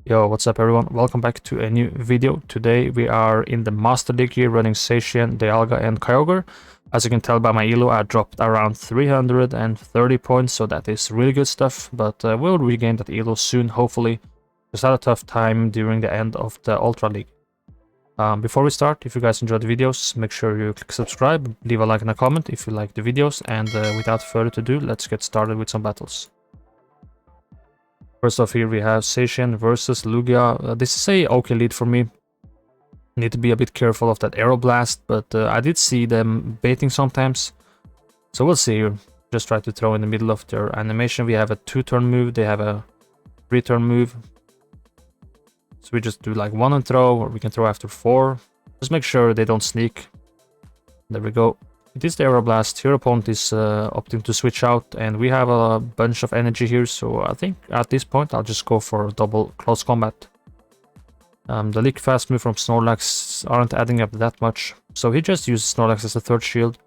Yo, what's up everyone? Welcome back to a new video. Today we are in the Master League here running Zacian, Dialga and Kyogre. As you can tell by my elo, I dropped around 330 points, so that is really good stuff. But we'll regain that elo soon, hopefully. Just had a tough time during the end of the Ultra League. Before we start, if you guys enjoyed the videos, make sure you click subscribe, leave a like and a comment if you like the videos. And without further ado, let's get started with some battles. First off here we have Zacian versus Lugia. This is a okay lead for me. Need to be a bit careful of that Aeroblast, but I did see them baiting sometimes. So we'll see here. Just try to throw in the middle of their animation. We have a 2-turn move, they have a 3-turn move. So we just do like 1 and throw, or we can throw after 4. Just make sure they don't sneak. There we go. It is the Aeroblast. Your opponent is opting to switch out, and we have a bunch of energy here, so I think at this point I'll just go for double close combat. The Lick Fast move from Snorlax aren't adding up that much, so he just uses Snorlax as a third shield.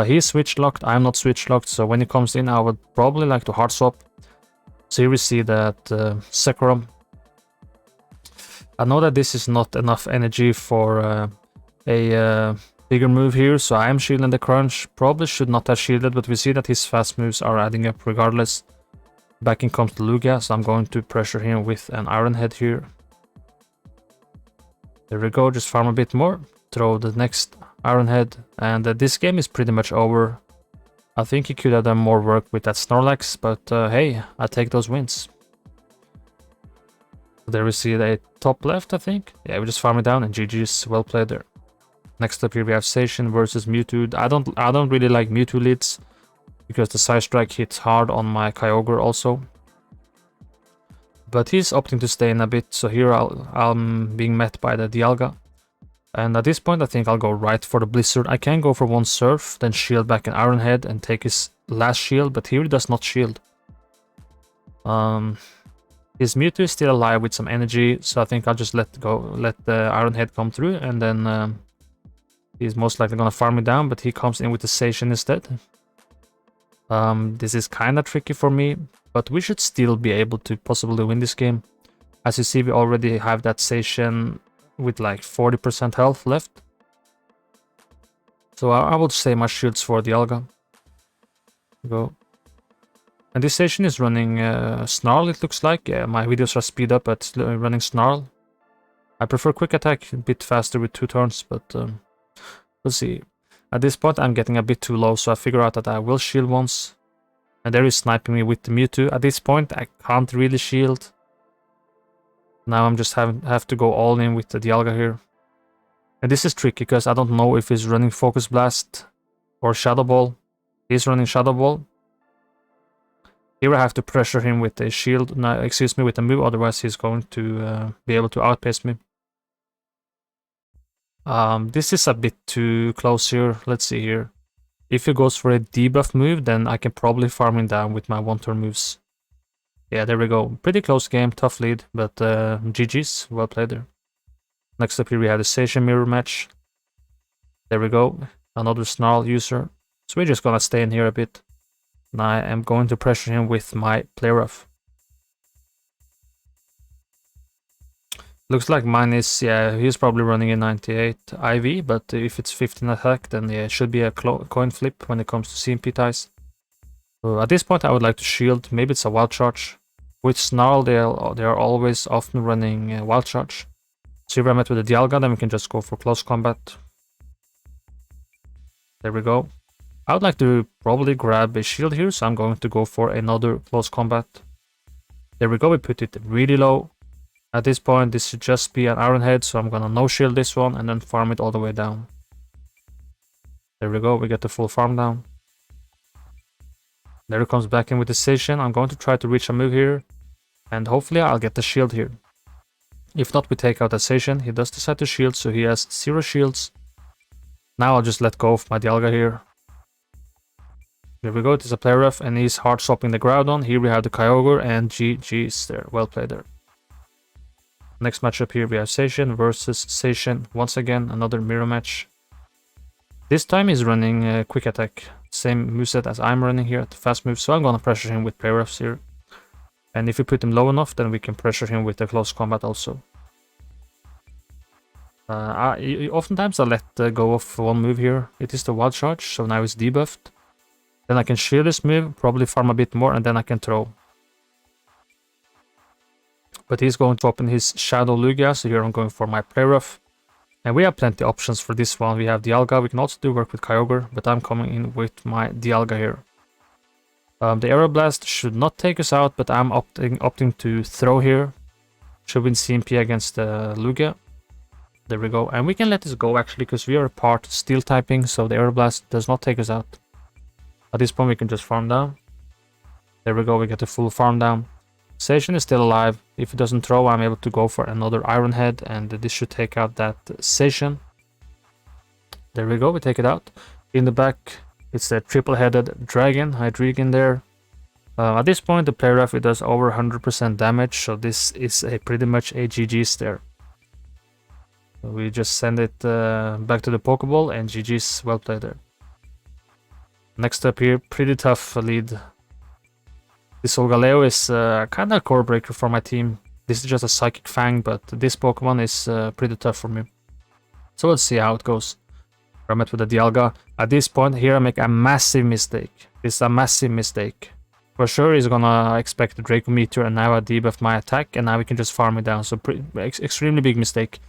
He is switch locked, I'm not switch locked, so when he comes in I would probably like to hard swap. So here we see that Zekrom. I know that this is not enough energy for a bigger move here, so I am shielding the crunch. Probably should not have shielded, but we see that his fast moves are adding up regardless. Back in comes the Lugia, so I'm going to pressure him with an Iron Head here. There we go, just farm a bit more, throw the next Iron Head, and this game is pretty much over. I think he could have done more work with that Snorlax, but hey, I take those wins. There we see the top left, I think. Yeah, we just farm it down, and GG's, well played there. Next up here we have Zacian versus Mewtwo. I don't really like Mewtwo leads because the side strike hits hard on my Kyogre also. But he's opting to stay in a bit, so here I'm being met by the Dialga. And at this point I think I'll go right for the Blizzard. I can go for one Surf, then shield back an Iron Head and take his last shield, but here he does not shield. His Mewtwo is still alive with some energy, so I think I'll just let the Iron Head come through, and then he's most likely gonna farm it down, but he comes in with the Zacian instead. This is kinda tricky for me, but we should still be able to possibly win this game. As you see, we already have that Zacian with like 40% health left. So I would say my shields for Dialga. Go. And this Zacian is running Snarl, it looks like. Yeah, my videos are speed up at running Snarl. I prefer Quick Attack, a bit faster with 2 turns, but we'll see. At this point I'm getting a bit too low, so I figure out that I will shield once. And there he's sniping me with the Mewtwo. At this point I can't really shield. Now I'm just have to go all in with the Dialga here. And this is tricky because I don't know if he's running Focus Blast or Shadow Ball. He's running Shadow Ball. Here I have to pressure him with a shield, no, excuse me, with a move, otherwise he's going to be able to outpace me. This is a bit too close here. Let's see here. If he goes for a debuff move, then I can probably farm him down with my 1-turn moves. Yeah, there we go. Pretty close game, tough lead, but GG's, well played there. Next up here we have the Zacian mirror match. There we go, another Snarl user. So we're just gonna stay in here a bit. And I am going to pressure him with my Play Rough. Looks like mine is, yeah, he's probably running a 98 IV, but if it's 15 attack, then yeah, it should be a coin flip when it comes to CMP ties. So at this point I would like to shield, maybe it's a Wild Charge. With Snarl they are always often running Wild Charge. So if I met with the Dialga, then we can just go for close combat. There we go. I would like to probably grab a shield here, so I'm going to go for another close combat. There we go, we put it really low. At this point, this should just be an Iron Head, so I'm gonna no-shield this one and then farm it all the way down. There we go, we get the full farm down. There he comes back in with the Zacian. I'm going to try to reach a move here, and hopefully I'll get the shield here. If not, we take out the Zacian. He does decide to shield, so he has 0 shields. Now I'll just let go of my Dialga here. There we go, it is a Play Rough, and he's hard swapping the Groudon. Here we have the Kyogre, and GG's there, well played there. Next matchup here we have Zacian versus Zacian. Once again, another mirror match. This time he's running Quick Attack. Same moveset as I'm running here at the fast move, so I'm gonna pressure him with Play Roughs here. And if we put him low enough, then we can pressure him with the close combat also. Oftentimes I let go of one move here. It is the wild charge, so now it's debuffed. Then I can shield this move, probably farm a bit more, and then I can throw. But he's going to open his Shadow Lugia, so here I'm going for my Play Rough. And we have plenty of options for this one. We have Dialga, we can also do work with Kyogre, but I'm coming in with my Dialga here. The Aeroblast should not take us out, but I'm opting to throw here. Should win CMP against Lugia. There we go. And we can let this go actually, because we are part Steel typing, so the Aeroblast does not take us out. At this point we can just farm down. There we go, we get a full farm down. Zacian is still alive. If it doesn't throw, I'm able to go for another Iron Head, and this should take out that Zacian. There we go, we take it out. In the back, it's the triple-headed dragon, Hydreigon there. At this point, the Play Rough, it does over 100% damage, so this is pretty much a GG's there. We just send it back to the Pokeball, and GG's, well played there. Next up here, pretty tough lead. This Solgaleo is kind of a core breaker for my team. This is just a Psychic Fang, but this Pokemon is pretty tough for me. So let's see how it goes. I'm met with the Dialga. At this point here I make a massive mistake. This is a massive mistake. For sure he's gonna expect the Draco Meteor, and now I debuffed my attack, and now we can just farm it down. So extremely big mistake.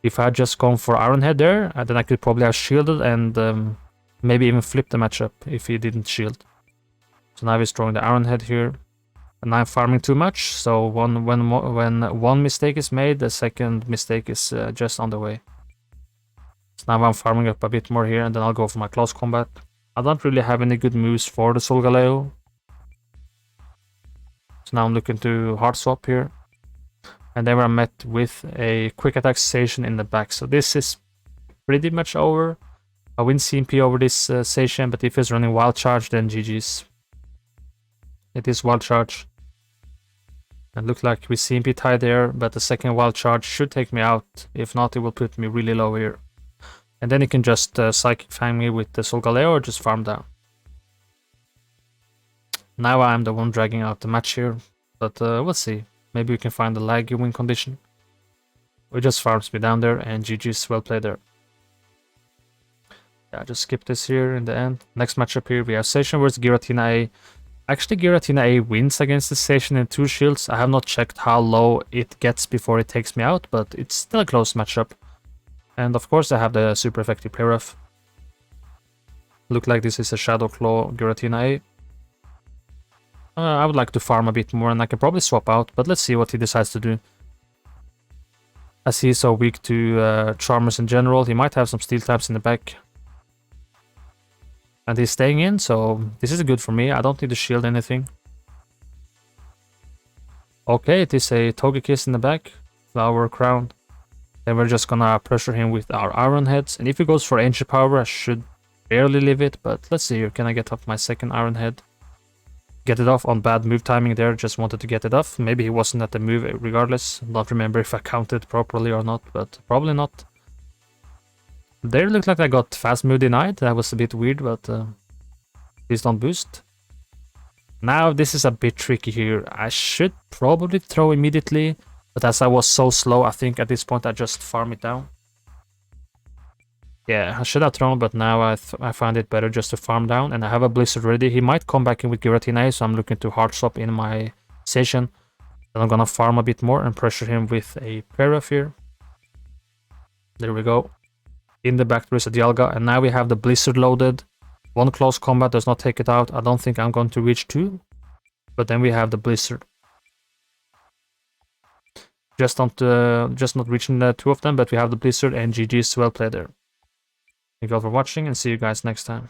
If I had just gone for Iron Head there, then I could probably have shielded and maybe even flipped the matchup if he didn't shield. So now he's throwing the Iron Head here, and I'm farming too much. So when one mistake is made, the second mistake is just on the way. So now I'm farming up a bit more here, and then I'll go for my close combat. I don't really have any good moves for the Solgaleo. So now I'm looking to hard swap here, and then we're met with a quick attack Zacian in the back. So this is pretty much over. I win CMP over this Zacian, but if he's running wild charge, then GG's. It is wild charge. And look like we CMP tie there, but the second wild charge should take me out. If not, it will put me really low here. And then he can just Psychic Fang me with the Solgaleo or just farm down. Now I'm the one dragging out the match here, but we'll see. Maybe we can find the laggy win condition. We just farms me down there, and GG's, well played there. Yeah, just skip this here in the end. Next matchup here, we have Zacian versus Giratina A. Actually, Giratina A wins against the Zacian in 2 shields. I have not checked how low it gets before it takes me out, but it's still a close matchup. And of course I have the super effective Play Rough. Look like this is a Shadow Claw Giratina A. I would like to farm a bit more, and I can probably swap out, but let's see what he decides to do. As he is so weak to Charmers in general, he might have some Steel types in the back. And he's staying in, so this is good for me. I don't need to shield anything. Okay, it is a Togekiss in the back. Flower Crown. Then we're just gonna pressure him with our Iron Heads. And if he goes for Ancient Power, I should barely live it. But let's see here. Can I get off my second Iron Head? Get it off on bad move timing there. Just wanted to get it off. Maybe he wasn't at the move regardless. Don't remember if I counted properly or not, but probably not. There looked like I got fast move denied. That was a bit weird, but please don't boost. Now this is a bit tricky here. I should probably throw immediately, but as I was so slow, I think at this point I just farm it down. Yeah, I should have thrown, but now I find it better just to farm down, and I have a Blizzard ready. He might come back in with Giratina A, so I'm looking to hard swap in my Zacian. Then I'm gonna farm a bit more and pressure him with a Play Rough here. There we go. In the back there is a Dialga, and now we have the Blizzard loaded. One close combat does not take it out. I don't think I'm going to reach 2. But then we have the Blizzard. Just not reaching the 2 of them, but we have the Blizzard, and GG's, well played there. Thank you all for watching, and see you guys next time.